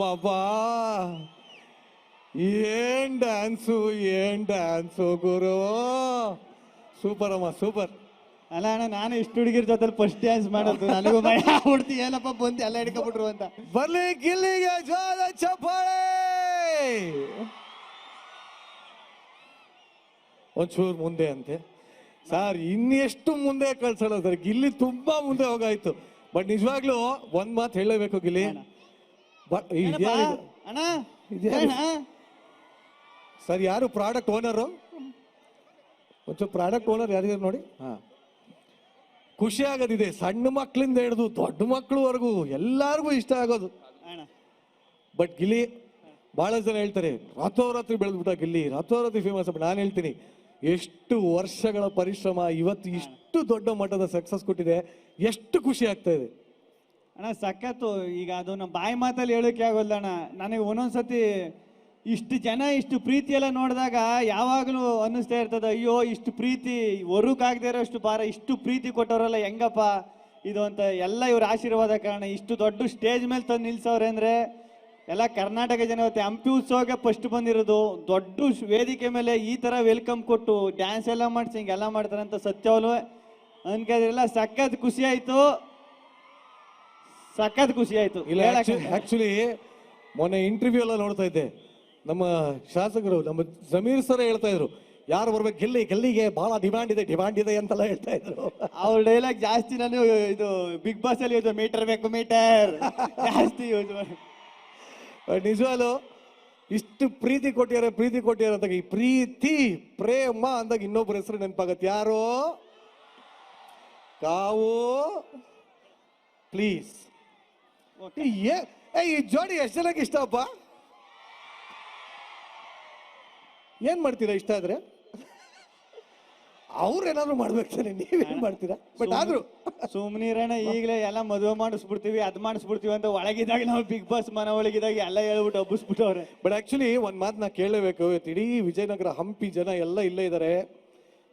ಅಬ್ಬಬ್ಬಾ ಏನ್ ಡ್ಯಾನ್ಸು ಗುರು, ಸೂಪರ್ ಅಮ್ಮ ಸೂಪರ್. ಅಲ್ಲ ಅಣ್ಣ, ನಾನು ಇಷ್ಟು ಹುಡುಗಿರ ಜೊತೆ ಫಸ್ಟ್ ಡ್ಯಾನ್ಸ್ ಮಾಡೋದು, ನನಗೂ ಭಯ ಆಗ್ಬಿಡ್ತಿ ಏನಪ್ಪ ಬಂದು ಎಲ್ಲ ಹಿಡ್ಕೊಬಿಟ್ರು ಅಂತ. ಬರ್ಲಿ ಗಿಲ್ಲಿಗೆ ಜೋರ ಚಪ್ಪಾಳೆ. ಒಂಚೂರು ಮುಂದೆ ಅಂತೆ ಸರ್, ಇನ್ನೆಷ್ಟು ಮುಂದೆ ಕಳ್ಸೋಣ ಸರ್, ಗಿಲ್ಲಿ ತುಂಬಾ ಮುಂದೆ ಹೋಗಾಯ್ತು. ಬಟ್ ನಿಜವಾಗ್ಲೂ ಒಂದ್ ಮಾತು ಹೇಳಬೇಕು ಗಿಲ್ಲಿ, ಅಣ್ಣ ಸರ್ ಯಾರು ಪ್ರಾಡಕ್ಟ್ ಓನರು, ಒಂಚೂರು ಪ್ರಾಡಕ್ಟ್ ಓನರ್ ಯಾರಿಗಾರು ನೋಡಿ. ಹಾ, ಖುಷಿ ಆಗೋದಿದೆ, ಸಣ್ಣ ಮಕ್ಕಳಿಂದ ಹಿಡಿದು ದೊಡ್ಡ ಮಕ್ಕಳವರೆಗೂ ಎಲ್ಲಾರ್ಗು ಇಷ್ಟ ಆಗೋದು. ಬಟ್ ಗಿಲ್ಲಿ ಬಹಳ ಜನ ಹೇಳ್ತಾರೆ ರಾತ್ರೋರಾತ್ರಿ ಬೆಳೆದ್ಬಿಟ್ಟ ಗಿಲ್ಲಿ, ರಾತ್ರೋರಾತ್ರಿ ಫೇಮಸ್. ನಾನು ಹೇಳ್ತೀನಿ ಎಷ್ಟು ವರ್ಷಗಳ ಪರಿಶ್ರಮ ಇವತ್ತು ಇಷ್ಟು ದೊಡ್ಡ ಮಟ್ಟದ ಸಕ್ಸಸ್ ಕೊಟ್ಟಿದೆ, ಎಷ್ಟು ಖುಷಿ ಆಗ್ತಾ ಇದೆ ಅಣ್ಣ. ಸಖತ್ತು. ಈಗ ಅದು ನಮ್ಮ ಬಾಯಿ ಮಾತಲ್ಲಿ ಹೇಳೋಕೆ ಆಗೋಲ್ಲ ಅಣ್ಣ. ನನಗೆ ಒಂದೊಂದ್ಸತಿ ಇಷ್ಟು ಜನ ಇಷ್ಟು ಪ್ರೀತಿ ಎಲ್ಲ ನೋಡಿದಾಗ ಯಾವಾಗಲೂ ಅನ್ನಿಸ್ತಾ ಇರ್ತದೆ, ಅಯ್ಯೋ ಇಷ್ಟು ಪ್ರೀತಿ ಹೊರಕ್ಕಾಗದೇ ಇರೋಷ್ಟು ಭಾರ, ಇಷ್ಟು ಪ್ರೀತಿ ಕೊಟ್ಟವರಲ್ಲ ಹೆಂಗಪ್ಪ ಇದು ಅಂತ. ಎಲ್ಲ ಇವ್ರ ಆಶೀರ್ವಾದ ಕಾರಣ ಇಷ್ಟು ದೊಡ್ಡ ಸ್ಟೇಜ್ ಮೇಲೆ ತಂದು ನಿಲ್ಸವ್ರೆ ಅಂದರೆ ಎಲ್ಲ ಕರ್ನಾಟಕ ಜನ. ಇವತ್ತು ಹಂಪಿ ಉತ್ಸವಕ್ಕೆ ಫಸ್ಟ್ ಬಂದಿರೋದು, ದೊಡ್ಡ ವೇದಿಕೆ ಮೇಲೆ ಈ ಥರ ವೆಲ್ಕಮ್ ಕೊಟ್ಟು ಡ್ಯಾನ್ಸ್ ಎಲ್ಲ ಮಾಡಿಸಿ ಹಿಂಗೆಲ್ಲ ಮಾಡ್ತಾರೆ ಅಂತ ಸತ್ಯವಲ್ವೇ ಅನ್ಕೋದ್ರಲ್ಲ. ಸಖತ್ ಖುಷಿ ಆಯಿತು, ಸಖತ್ ಖುಷಿ ಆಯಿತು. ಇಲ್ಲ ಆಕ್ಚುಲಿ ಮೊನ್ನೆ ಇಂಟರ್ವ್ಯೂ ಎಲ್ಲ ನೋಡ್ತಾ ಇದ್ದೆ, ನಮ್ಮ ಶಾಸಕರು ನಮ್ಮ ಜಮೀರ್ ಸರ್ ಹೇಳ್ತಾ ಇದ್ರು ಯಾರು ಬರ್ಬೇಕು ಗೆಲ್ಲಿಗೆ ಬಹಳ ಡಿಮ್ಯಾಂಡ್ ಇದೆ ಅಂತೆಲ್ಲ ಹೇಳ್ತಾ ಇದ್ರು. ಅವ್ರ ಡೈಲಾಗ್ ಜಾಸ್ತಿ ನಾನು ಇದು ಬಿಗ್ ಬಾಸ್ ಅಲ್ಲಿ ಯೂಸ್ ಮೀಟರ್ ಬೇಕು ಮೀಟರ್ ಜಾಸ್ತಿ ಯೂಸ್ ಮಾಡಿ. ನಿಜವಾಗ್ಲು ಇಷ್ಟು ಪ್ರೀತಿ ಕೊಟ್ಟಿದ್ದಾರೆ ಅಂದಾಗ ಈ ಪ್ರೀತಿ ಪ್ರೇಮ ಅಂದಾಗ ಇನ್ನೊಬ್ಬರ ಹೆಸರು ನೆನಪಾಗತ್ತೆ, ಯಾರು? ಕಾವು ಪ್ಲೀಸ್. ಈ ಜೋಡಿ ಎಷ್ಟು ಜನಕ್ಕೆ ಇಷ್ಟಪ್ಪ? ಏನ್ ಮಾಡ್ತೀರಾ ಇಷ್ಟ ಆದ್ರೆ? ಅವ್ರೇನಾದ್ರು ಮಾಡ್ಬೇಕಾನೆ, ನೀವೇನ್ ಮಾಡ್ತೀರಾ? ಬಟ್ ಆದ್ರೂ ಸುಮ್ನಿರಣ್ಣ, ಈಗಲೇ ಎಲ್ಲ ಮದುವೆ ಮಾಡಿಸ್ಬಿಡ್ತೀವಿ ಅದ್ ಮಾಡಿಸ್ಬಿಡ್ತೀವಿ ಅಂತ ಒಳಗಿದಾಗ ನಾವು ಬಿಗ್ ಬಾಸ್ ಮನ ಒಳಗಿದಾಗ ಎಲ್ಲ ಹೇಳ್ಬಿಟ್ಟು ಹಬ್ಬಿಸ್ಬಿಟ್ಟವ್ರೆ. ಬಟ್ ಆಕ್ಚುಲಿ ಒಂದ್ ಮಾತು ನಾ ಕೇಳಲೇಬೇಕು, ಇಡೀ ವಿಜಯನಗರ ಹಂಪಿ ಜನ ಎಲ್ಲ ಇಲ್ಲೇ ಇದ್ದಾರೆ.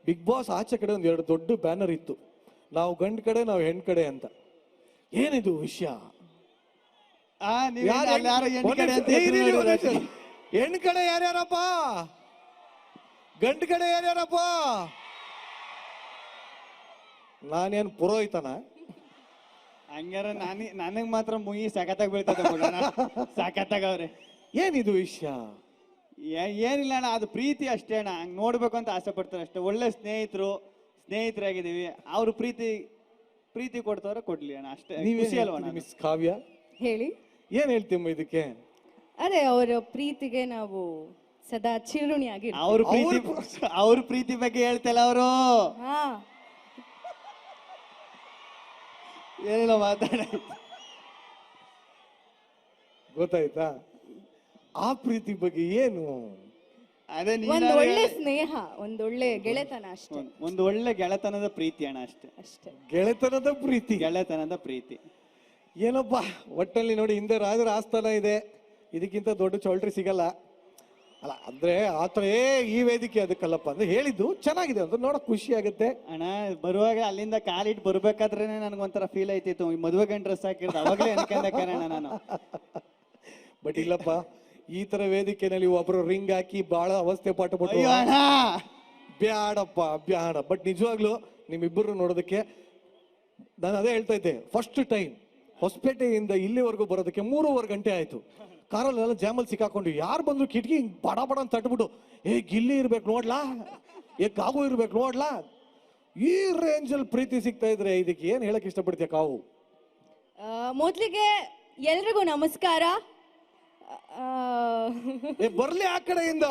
ಬಿಗ್ ಬಾಸ್ ಆಚೆ ಕಡೆ ಒಂದ್ ಎರಡು ದೊಡ್ಡ ಬ್ಯಾನರ್ ಇತ್ತು, ನಾವು ಗಂಡ್ ಕಡೆ ನಾವು ಹೆಣ್ ಕಡೆ ಅಂತ. ಏನಿದು ವಿಷಯ? ಹೆಣ್ ಕಡೆ ಯಾರ್ಯಾರಪ್ಪ, ಗಂಡ್ ಕಡೆ ಯಾರ್ಯಾರಪ್ಪ? ನಾನೇನ್ ಪುರೋಹಿತನ? ಹಂಗಾರ ನನಗ್ ಮಾತ್ರ ಮುಯಿ ಸಖತ್ತಾಗಿ ಬೀಳ್ತದೆ, ಸಖತ್ತಾಗವ್ರೆ. ಏನಿದು ವಿಷಯ? ಏನಿಲ್ಲ ಅಣ್ಣ, ಅದು ಪ್ರೀತಿ ಅಷ್ಟೇ ಅಣ್ಣ. ಹಂಗ್ ನೋಡ್ಬೇಕು ಅಂತ ಆಸೆ ಪಡ್ತಾರೆ ಅಷ್ಟೇ. ಒಳ್ಳೆ ಸ್ನೇಹಿತರಾಗಿದ್ದೀವಿ, ಅವ್ರು ಪ್ರೀತಿ ಕೊಡ್ತವ್ರೆ ಕೊಡ್ಲಿ ಅಣ್ಣ, ಅಷ್ಟೇ. ಖುಷಿ ಅಲ್ವಾ? ಮಿಸ್ ಕಾವ್ಯ ಹೇಳಿ, ಏನ್ ಹೇಳ್ತೀಮ್ಮ ಇದಕ್ಕೆ? ಅದೇ ಅವರ ಪ್ರೀತಿಗೆ ನಾವು ಸದಾ ಚಿರುಣಿಯಾಗಿ. ಅವ್ರ ಪ್ರೀತಿ ಬಗ್ಗೆ ಹೇಳ್ತಲ್ಲ ಅವರು. ಏನಿಲ್ಲ ಮಾತಾಡ, ಗೊತ್ತಾಯ್ತಾ? ಆ ಪ್ರೀತಿ ಬಗ್ಗೆ ಏನು? ಅದೇ ಒಂದು ಒಳ್ಳೆ ಸ್ನೇಹ, ಒಂದೊಳ್ಳೆ ಗೆಳೆತನ ಅಷ್ಟೇ. ಒಂದು ಒಳ್ಳೆ ಗೆಳೆತನದ ಪ್ರೀತಿ ಅಣ್ಣ, ಅಷ್ಟೇ. ಗೆಳೆತನದ ಪ್ರೀತಿ ಏನಪ್ಪ ಒಟ್ಟಲ್ಲಿ ನೋಡಿ, ಹಿಂದೆ ರಾಜರ ಆಸ್ಥಾನ ಇದೆ, ಇದಕ್ಕಿಂತ ದೊಡ್ಡ ಚೌಲ್ಟ್ರಿ ಸಿಗಲ್ಲ ಅಲ್ಲ. ಅಂದ್ರೆ ಆತರ ಈ ವೇದಿಕೆ ಅದಕ್ಕಲ್ಲಪ್ಪ ಅಂದ್ರೆ ಹೇಳಿದ್ದು ಚೆನ್ನಾಗಿದೆ ಅಂತ ನೋಡಕ್ ಖುಷಿ ಆಗುತ್ತೆ ಅಣ್ಣ. ಬರುವಾಗ ಅಲ್ಲಿಂದ ಕಾಲಿಟ್ಟು ಬರ್ಬೇಕಾದ್ರೆ ನನ್ಗೊಂಥರ ಫೀಲ್ ಆಯ್ತಿತ್ತು, ಈ ಮದುವೆ ಗಂಡ ಡ್ರೆಸ್ ಹಾಕಿರೋದು ಅವಾಗಲೇ ಅನ್ಕೊಂಡಣ ನಾನು. ಬಟ್ ಇಲ್ಲಪ್ಪ, ಈ ತರ ವೇದಿಕೆನಲ್ಲಿ ಒಬ್ರು ರಿಂಗ್ ಹಾಕಿ ಬಹಳ ಅವಸ್ಥೆ ಪಟ್ಟುಬಿಟ್ಟು ಬ್ಯಾಡ. ಬಟ್ ನಿಜವಾಗ್ಲು ನಿಮ್ಮಿಬ್ಬರು ನೋಡೋದಕ್ಕೆ ನಾನು ಅದೇ ಹೇಳ್ತಾ ಇದ್ದೆ, ಫಸ್ಟ್ ಟೈಮ್ ಹೊಸಪೇಟೆಯಿಂದ ಇಲ್ಲಿವರೆಗೂ ಬರೋದಕ್ಕೆ 3.5 ಗಂಟೆ ಆಯ್ತು. ಕಾರಲ್ಲೆಲ್ಲ ಜಾಮಲ್ಲಿ ಸಿಕ್ಕಾಕೊಂಡು ಯಾರು ಬಂದ್ರು ಕಿಟಕಿ ಬಡ ಅಂತ ತಟ್ಬಿಟ್ಟು, ಗಿಲ್ಲಿ ಇರ್ಬೇಕು ನೋಡ್ಲಾ, ಕಾವು ಇರ್ಬೇಕು ನೋಡ್ಲಾ, ಈ ರೇಂಜಲ್ಲಿ ಪ್ರೀತಿ ಸಿಗ್ತಾ ಇದ್ರೆ ಇದಕ್ಕೆ ಏನ್ ಹೇಳಕ್ ಇಷ್ಟಪಡ್ತೀಯ ಕಾವು? ಮೊದಲಿಗೆ ಎಲ್ರಿಗೂ ನಮಸ್ಕಾರ. ಬರ್ಲಿ ಆ ಕಡೆಯಿಂದ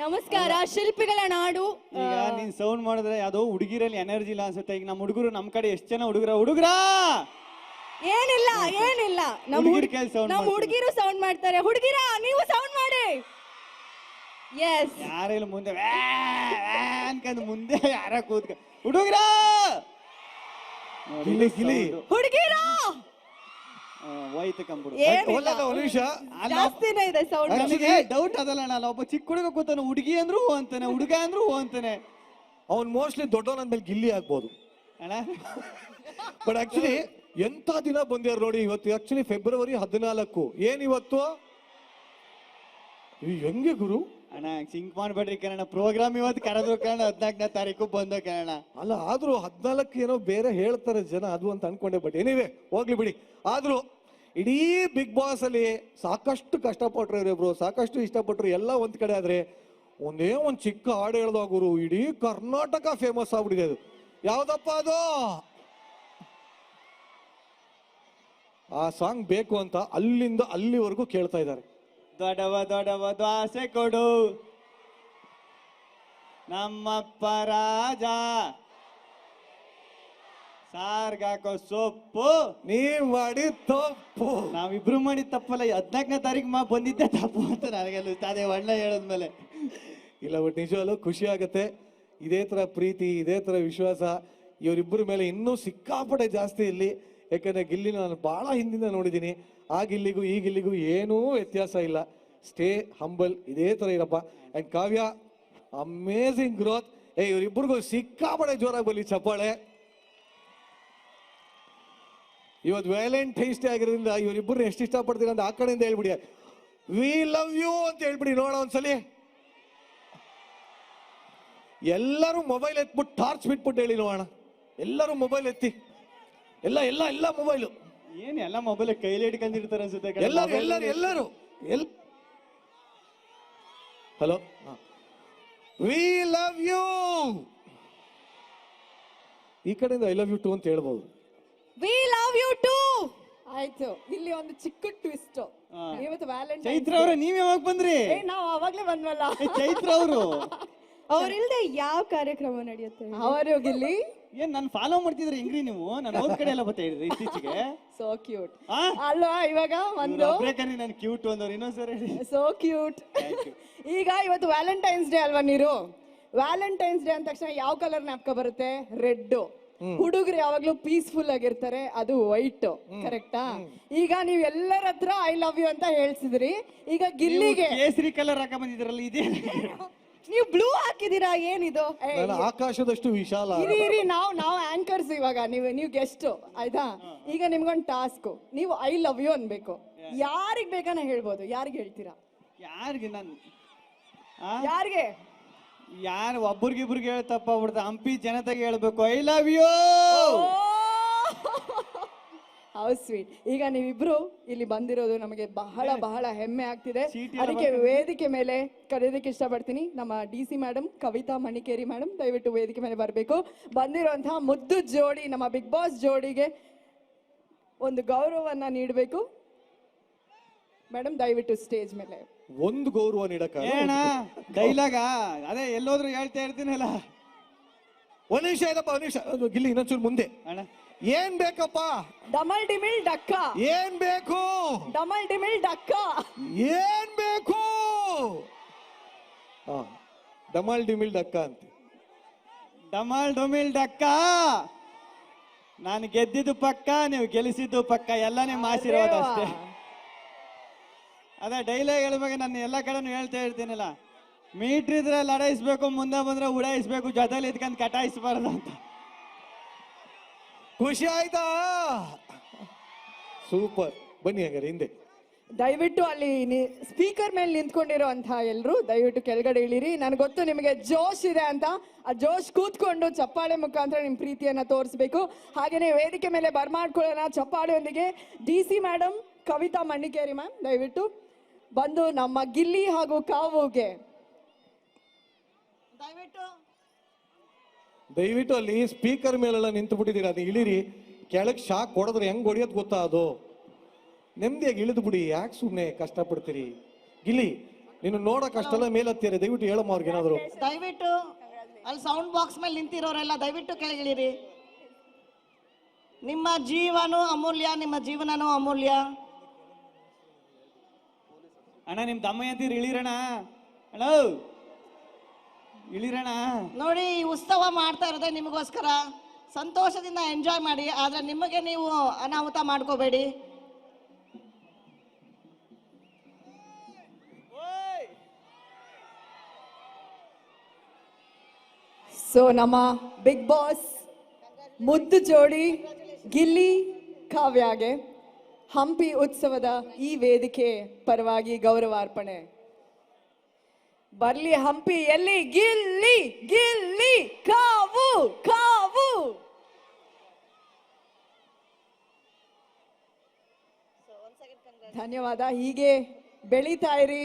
ನಮಸ್ಕಾರ. ಶಿಲ್ಪಿಗಳ ನಾಡು. ಈಗ ನೀನ್ ಸೌಂಡ್ ಮಾಡಿದ್ರೆ ಯಾವ್ದೋ ಹುಡುಗಿರಲ್ಲಿ ಎನರ್ಜಿ ಇಲ್ಲ ಅನ್ಸುತ್ತೆ. ಈಗ ನಮ್ಮ ಹುಡುಗರು ನಮ್ ಕಡೆ ಎಷ್ಟು ಜನ ಹುಡುಗರ ಏನಿಲ್ಲ ನಮ್ಮ ಹುಡುಗಿರು ಸೌಂಡ್ ಮಾಡ್ತಾರೆ. ಹುಡುಗಿರ ನೀವು ಸೌಂಡ್ ಮಾಡಿ. ಎಸ್, ಯಾರೆಲ್ಲ ಮುಂದೆ ಅನ್ಕಂದ್ ಮುಂದೆ ಯಾರ ಕೂತ್ಕ ಹುಡುಗರ ಹುಡುಗಿರ ಹೋಯ್ತು ಕಂಬಿಡು. ಜಾಸ್ತಿನೇ ಇದೆ ಸೌಂಡ್. ನನಗೆ ಡೌಟ್ ಅದಲ್ಲ, ನಾನು ಒಬ್ಬ ಚಿಕ್ಕ ಹುಡುಗ ಕೂತಾನೆ, ಹುಡುಗಿ ಅಂದ್ರು ಅಂತಾನೆ, ಹುಡುಗ ಅಂದ್ರು ಅಂತಾನೆ. ಅವ್ನು ಮೋಸ್ಟ್ಲಿ ದೊಡ್ಡವನ ಮೇಲೆ ಗಿಲ್ಲಿ ಆಗ್ಬೋದು ಅಣ್ಣ. ಬಟ್ ಆಕ್ಚುಲಿ ಎಂತ ದಿನ ಬಂದ್ಯಾರ ನೋಡಿ. ಇವತ್ತು ಆಕ್ಚುಲಿ ಫೆಬ್ರವರಿ 14. ಏನಿವತ್ತು? ಹೆಂಗೆ ಗುರು? ಅಣ್ಣ ಸಿಂಕ್ ಮಾಡ್ಬೇಡ್ರಿ ಕಣ, ಪ್ರೋಗ್ರಾಮ್ ಇವತ್ತು ಕರೆದ್ರು ಕಣ, 14ನೇ ತಾರೀಕು ಬಂದ ಕಣ. ಅಲ್ಲ ಆದ್ರೂ 14 ಏನೋ ಬೇರೆ ಹೇಳ್ತಾರೆ ಜನ, ಅದು ಅಂತ ಅನ್ಕೊಂಡೆ. ಬಟ್ ಏನಿವೆ ಹೋಗ್ಲಿ ಬಿಡಿ. ಆದ್ರೂ ಇಡೀ ಬಿಗ್ ಬಾಸ್ ಅಲ್ಲಿ ಸಾಕಷ್ಟು ಕಷ್ಟಪಟ್ರು ಇವರಿಬ್ರು, ಸಾಕಷ್ಟು ಇಷ್ಟಪಟ್ರು. ಎಲ್ಲ ಒಂದ್ ಕಡೆ ಆದ್ರೆ ಒಂದೇ ಒಂದ್ ಚಿಕ್ಕ ಹಾಡು ಹೇಳ್ದ ಗುರು, ಇಡೀ ಕರ್ನಾಟಕ ಫೇಮಸ್ ಆಗ್ಬಿಟ್ಟಿದೆ. ಅದು ಯಾವ್ದಪ್ಪ ಅದು? ಆ ಸಾಂಗ್ ಬೇಕು ಅಂತ ಅಲ್ಲಿಂದ ಅಲ್ಲಿವರೆಗೂ ಕೇಳ್ತಾ ಇದ್ದಾರೆ. ದೊಡವ ದೊಡವ ದ್ವಾಸೆ ಕೊಡು ನಮ್ಮಪ್ಪ ರಾಜ, ಸಾರ್ಗಾಕೋ ಸೊಪ್ಪು, ನೀವ್ ಮಾಡಿ ತಪ್ಪು. ನಾವಿಬ್ರು ಮಾಡಿದ ತಪ್ಪಲ್ಲ, 14ನೇ ತಾರೀಕು ಬಂದಿದ್ದೆ ತಪ್ಪು ಅಂತ ನನಗೆಲ್ಲ ಅದೇ ಅಣ್ಣ ಹೇಳದ್ಮೇಲೆ. ಇಲ್ಲ ಬಟ್ ನಿಜವಲ್ಲೂ ಖುಷಿ ಆಗತ್ತೆ. ಇದೇ ತರ ಪ್ರೀತಿ, ಇದೇ ತರ ವಿಶ್ವಾಸ ಇವರಿಬ್ಬರ ಮೇಲೆ ಇನ್ನೂ ಸಿಕ್ಕಾಪಟ್ಟೆ ಜಾಸ್ತಿ ಇಲ್ಲಿ. ಯಾಕಂದ್ರೆ ಗಿಲ್ಲಿ ನಾನು ಬಹಳ ಹಿಂದಿಂದ ನೋಡಿದ್ದೀನಿ. ಆ ಗಿಲ್ಲಿಗೂ ಈ ಗಿಲ್ಲಿಗೂ ಏನೂ ವ್ಯತ್ಯಾಸ ಇಲ್ಲ. ಸ್ಟೇ ಹಂಬಲ್, ಇದೇ ತರ ಇರಪ್ಪ. And Kavya amazing growth. ಇವರಿಬ್ಬರಿಗೂ ಸಿಕ್ಕಾಪಟ್ಟೆ ಜೋರಾಗಿ ಬರಲಿ ಚಪ್ಪಾಳೆ. ಇವತ್ತು ವ್ಯಾಲೆಂಟೈನ್ಸ್ ಡೇ ಆಗಿರೋದ್ರಿಂದ ಇವರಿಬ್ಬರು ಎಷ್ಟು ಇಷ್ಟಪಡ್ತೀರ ಅಂತ ಆ ಕಡೆಯಿಂದ ಹೇಳ್ಬಿಡಿ. ವಿ ಲವ್ ಯು ಅಂತ ಹೇಳ್ಬಿಡಿ ನೋಡ ಒಂದ್ಸಲಿ. ಎಲ್ಲರೂ ಮೊಬೈಲ್ ಎತ್ಬಿಟ್ಟು ಟಾರ್ಚ್ ಬಿಟ್ಬಿಟ್ಟು ಹೇಳಿ ನೋಡೋಣ. ಎಲ್ಲರೂ ಮೊಬೈಲ್ ಎತ್ತಿ, ಎಲ್ಲ ಎಲ್ಲ ಎಲ್ಲ ಮೊಬೈಲು ಏನ್ ಎಲ್ಲ ಮೊಬೈಲ್ ಕೈಲಿ ಹಿಡ್ಕೊಂಡಿರ್ತಾರೆ ಅನ್ಸುತ್ತೆ. ಎಲ್ಲರೂ ಎಲ್ಲರೂ ಎಲ್ಲರೂ ಹಲೋ, ವಿ ಲವ್ ಯು. ಈ ಕಡೆಯಿಂದ ಐ ಲವ್ ಯು ಟು ಅಂತ ಹೇಳ್ಬೋದು. We love you too. ಆಯ್ತು, ಇಲ್ಲಿ ಒಂದು ಚಿಕ್ಕ ಟ್ವಿಸ್ಟ್. ಇವತ್ತು ವ್ಯಾಲೆಂಟೈನ್ಸ್. ಚೈತ್ರ ಅವ್ರೆ, ನೀವ್ ಯಾವಾಗ ಬಂದ್ರಿ? ನಾವು ಅವಾಗ್ಲೇ ಬಂದ್ವಲ್ಲ. ಚೈತ್ರ ಅವರು ಅವ್ರಿಲ್ದೆ ಯಾವ ಕಾರ್ಯಕ್ರಮ ನಡೆಯುತ್ತೆ? ಅವರು ಗಿಲ್ಲಿ ಏನ್ ನಾನು ಫಾಲೋ ಮಾಡ್ತಿದ್ರೆ ಹೆಂಗ್ರಿ ನೀವು? ನಾನು ಹೋದ್ ಕಡೆ ಎಲ್ಲ ಬರ್ತಾ ಇದ್ರಿ ಇತ್ತೀಚೆಗೆ. ಸೋ ಕ್ಯೂಟ್ ಅಲ್ವಾ? ಇವಾಗ ಒಂದು ನಾನು ಕ್ಯೂಟ್ ಅಂದವ್ರು ಇನ್ನೊಂದ್ಸರಿ ಸೋ ಕ್ಯೂಟ್. ಈಗ ಇವತ್ತು ವ್ಯಾಲೆಂಟೈನ್ಸ್ ಡೇ ಅಲ್ವಾ ನೀರು? ವ್ಯಾಲೆಂಟೈನ್ಸ್ ಡೇ ಅಂದ ತಕ್ಷಣ ಯಾವ ಕಲರ್ ಜ್ಞಾಪಕ ಬರುತ್ತೆ? ರೆಡ್. ಹುಡುಗರು ಯಾವಾಗ್ಲೂ ಪೀಸ್ಫುಲ್ ಆಗಿರ್ತಾರೆ, ಅದು ವೈಟ್. ಕರೆಕ್ಟಾ? ಈಗ ನೀವ್ ಎಲ್ಲರ ಹತ್ರ ಐ ಲವ್ ಯು ಅಂತ ಹೇಳ್ಸಿದ್ರಿ. ಈಗ ಗಿಲ್ಲಿಗೆ ಕೇಸರಿ ಕಲರ್ ಹಾಕ ಬಂದಿದ್ರಲ್ಲ, ಇದೇ ನೀವು ಬ್ಲೂ ಹಾಕಿದೀರಾ? ಏನಿದು? ಆಕಾಶದಷ್ಟು ವಿಶಾಲ. ಇರಿ ನಾವು ಆಂಕರ್ಸ್, ಇವಾಗ ನೀವು ಗೆಸ್ಟ್ ಆಯ್ತಾ? ಈಗ ನಿಮ್ಗೊಂದು ಟಾಸ್ಕ್, ನೀವು ಐ ಲವ್ ಯು ಅನ್ಬೇಕು. ಯಾರಿಗ್ ಬೇಕಾನ ಹೇಳ್ಬೋದು. ಯಾರಿಗೆ ಹೇಳ್ತೀರಾ? ಯಾರಿಗೆ? ನಾನು ಯಾರಿಗೆ? ಯಾರು ಒಬ್ರಿಗಿಬ್ರಿಗೆ ಹೇಳ್ತಪ್ಪ ಬಿಡ್ತ, ಹಂಪಿ ಜನತೆಗೆ ಹೇಳ್ಬೇಕು I love you. How sweet. ಈಗ ನೀವಿಬ್ರು ಇಲ್ಲಿ ಬಂದಿರೋದು ನಮಗೆ ಬಹಳ ಬಹಳ ಹೆಮ್ಮೆ ಆಗ್ತಿದೆ. ಅದಕ್ಕೆ ವೇದಿಕೆ ಮೇಲೆ ಕರೆಯೋದಕ್ಕೆ ಇಷ್ಟಪಡ್ತೀನಿ. ನಮ್ಮ DC madam Kavitha Manikeri madam, ದಯವಿಟ್ಟು ವೇದಿಕೆ ಮೇಲೆ ಬರಬೇಕು. ಬಂದಿರುವಂತಹ ಮುದ್ದು ಜೋಡಿ, ನಮ್ಮ ಬಿಗ್ ಬಾಸ್ ಜೋಡಿಗೆ ಒಂದು ಗೌರವವನ್ನ ನೀಡಬೇಕು. ಮೇಡಮ್ ದಯವಿಟ್ಟು ಸ್ಟೇಜ್ ಮೇಲೆ ಒಂದು ಗೌರವ ನೀಡಕ ಡೈಲಾಗ ಅದೇ ಎಲ್ಲೋದ್ರು ಹೇಳ್ತಾ ಇರ್ತೀನಲ್ಲ. ಒಂದ್ ನಿಮಿಷ ಇದಪ್ಪ, ಒಂದ್ ನಿಮಿಷ. ಗಿಲ್ಲಿ ಇನ್ನೊಂಚೂರು ಮುಂದೆ. ಅಣ್ಣ ಏನ್ ಬೇಕಪ್ಪ? ಡಮಲ್ ಡಿಮಿಲ್ ಡಕ್ಕ. ಏನ್ ಬೇಕು? ಡಮಲ್ ಡಿಮಿಲ್ ಡಕ್ಕ. ಏನ್ ಬೇಕು? ಡಮಲ್ ಡಿಮಿಲ್ ಡಕ್ಕ ಅಂತ. ಡಮಲ್ ಡುಮಿಲ್ ಡಕ್ಕ. ನಾನು ಗೆದ್ದಿದ್ದು ಪಕ್ಕ, ನೀವು ಗೆಲ್ಲಿಸಿದ್ದು ಪಕ್ಕ, ಎಲ್ಲ ನಿಮ್ಮ ಆಶೀರ್ವಾದ ಅಷ್ಟೇ. ಅದೇ ಡೈಲಾಗ್ ಹೇಳ್ಬೇಕು, ನಾನು ಎಲ್ಲ ಕಡೆನೂ ಹೇಳ್ತಾ ಇರ್ತೀನಲ್ಲ, ಮೀಟ್ರ್ ಇದ್ರೆ ಲಡಾಯಿಸ್ಬೇಕು, ಮುಂದೆ ಬಂದ್ರೆ ಉಡಾಯಿಸ್ಬೇಕು, ಜೊತೆಲಿ ಇದ್ಕೊಂಡು ಕಟಾಯಿಸ್ಬಾರ್ದು ಅಂತ. ಖುಷಿ ಆಯ್ತಾ? ಸೂಪರ್. ಬನ್ನಿ ಹಾಗಾದ್ರೆ ಹಿಂದೆ. ದಯವಿಟ್ಟು ಅಲ್ಲಿ ಸ್ಪೀಕರ್ ಮೇಲೆ ನಿಂತ್ಕೊಂಡಿರೋ ಅಂತ ಎಲ್ರು ದಯವಿಟ್ಟು ಕೆಳಗಡೆ ಇಳಿರಿ. ನನಗೆ ಗೊತ್ತು ನಿಮಗೆ ಜೋಶ್ ಇದೆ ಅಂತ. ಆ ಜೋಶ್ ಕೂತ್ಕೊಂಡು ಚಪ್ಪಾಳೆ ಮುಖಾಂತರ ನಿಮ್ಮ ಪ್ರೀತಿಯನ್ನ ತೋರಿಸ್ಬೇಕು. ಹಾಗೇನೆ ವೇದಿಕೆ ಮೇಲೆ ಬರ್ಮಾಡ್ಕೊಳ್ಳೋಣ ಚಪ್ಪಾಳೆಯೊಂದಿಗೆ. DC madam, Kavitha Manikeri ma'am ದಯವಿಟ್ಟು ಬಂದು ನಮ್ಮ ಗಿಲ್ಲಿ ಹಾಗೂ ಕಾವುಗೆ ದಯವಿಟ್ಟು ಅಲ್ಲಿ ಸ್ಪೀಕರ್ ಮೇಲೆಲ್ಲ ನಿಂತು ಬಿಟ್ಟಿದ್ದೀರಾ, ಅದು ಇಳಿರಿ. ಕೆಳಗೆ ಶಾಕ್ ಹೊಡೆದ್ರೆ ಹೆಂಗ್ ಹೊಡಿಯೋದು ಗೊತ್ತಾ? ಅದು ನೆಮ್ಮದಿಯಾಗಿ ಇಳಿದು ಬಿಡಿ, ಯಾಕೆ ಸುಮ್ಮನೆ ಕಷ್ಟಪಡ್ತೀರಿ? ಗಿಲ್ಲಿ ನೀನು ನೋಡಕ್ ಅಷ್ಟೆಲ್ಲ ಮೇಲತ್ತೀರಿ, ದಯವಿಟ್ಟು ಹೇಳಮ್ಮ ಅವ್ರಿಗೆ ಏನಾದ್ರು. ದಯವಿಟ್ಟು ಅಲ್ಲಿ ಸೌಂಡ್ ಬಾಕ್ಸ್ ಮೇಲೆ ನಿಂತಿರೋರೆಲ್ಲ ದಯವಿಟ್ಟು ಕೆಳಗಿಳಿರಿ. ನಿಮ್ಮ ಜೀವನೂ ಅಮೂಲ್ಯ, ನಿಮ್ಮ ಜೀವನನೂ ಅಮೂಲ್ಯ. ಅಣ್ಣ ನಿಮ್ ದಮ್ಮಯ್ಯಂತೀರ್ ಇಳಿರಣ. ಅಣ್ಣ ಇಳಿರಣ. ನೋಡಿ, ಈ ಉತ್ಸವ ಮಾಡ್ತಾ ಇರೋದೇ ನಿಮಗೋಸ್ಕರ. ಸಂತೋಷದಿಂದ ಎಂಜಾಯ್ ಮಾಡಿ, ಆದ್ರೆ ನಿಮಗೆ ನೀವು ಅನಾಹುತ ಮಾಡ್ಕೋಬೇಡಿ. ಸೊ ನಮ್ಮ ಬಿಗ್ ಬಾಸ್ ಮುದ್ದು ಜೋಡಿ ಗಿಲ್ಲಿ ಕಾವ್ಯಾಗೆ ಹಂಪಿ ಉತ್ಸವದ ಈ ವೇದಿಕೆ ಪರವಾಗಿ ಗೌರವಾರ್ಪಣೆ. ಬರ್ಲಿ ಹಂಪಿ ಎಲ್ಲಿ ಗಿಲ್ಲಿ ಗಿಲ್ಲಿ ಕಾವು ಕಾವು. ಧನ್ಯವಾದ. ಹೀಗೆ ಬೆಳೀತಾ ಇರಿ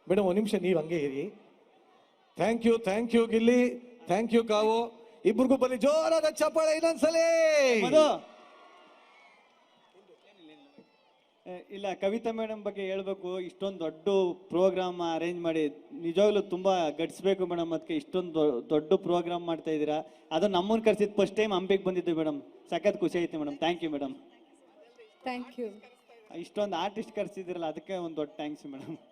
ಮೇಡಮ್. ಒಂದು ನಿಮಿಷ ನೀವು ಹಂಗೆ ಇರಿ. Thank you Gilli, thank you Kavu. ಇಬ್ರಿಗೂ ಬನ್ನಿ ಜೋರಾದ ಚಪ್ಪಾಳೆ ಇನ್ನೊಂದ್ಸಲಿ. ಮಧು, ಇಲ್ಲ ಕವಿತಾ ಮೇಡಮ್ ಬಗ್ಗೆ ಹೇಳ್ಬೇಕು. ಇಷ್ಟೊಂದು ದೊಡ್ಡ ಪ್ರೋಗ್ರಾಮ್ ಅರೇಂಜ್ ಮಾಡಿ ನಿಜವಾಗ್ಲೂ ತುಂಬಾ ಗಟ್ಸ್ಬೇಕು ಮೇಡಮ್. ಅದಕ್ಕೆ ಇಷ್ಟೊಂದು ದೊಡ್ಡ ಪ್ರೋಗ್ರಾಮ್ ಮಾಡ್ತಾ ಇದ್ದೀರಾ. ಅದು ನಮ್ಮನ್ನು ಕರ್ಸಿದ್ ಫಸ್ಟ್ ಟೈಮ್ ಹಂಪಿಗೆ ಬಂದಿದ್ದು ಮೇಡಮ್. ಸಖತ್ ಖುಷಿ ಆಯ್ತು madam. Thank you madam. Thank you. ಇಷ್ಟೊಂದು ಆರ್ಟಿಸ್ಟ್ ಕರ್ಸಿದಿರಲ್ಲ ಅದಕ್ಕೆ ಒಂದು ದೊಡ್ಡ ಥ್ಯಾಂಕ್ಸ್ ಮೇಡಮ್.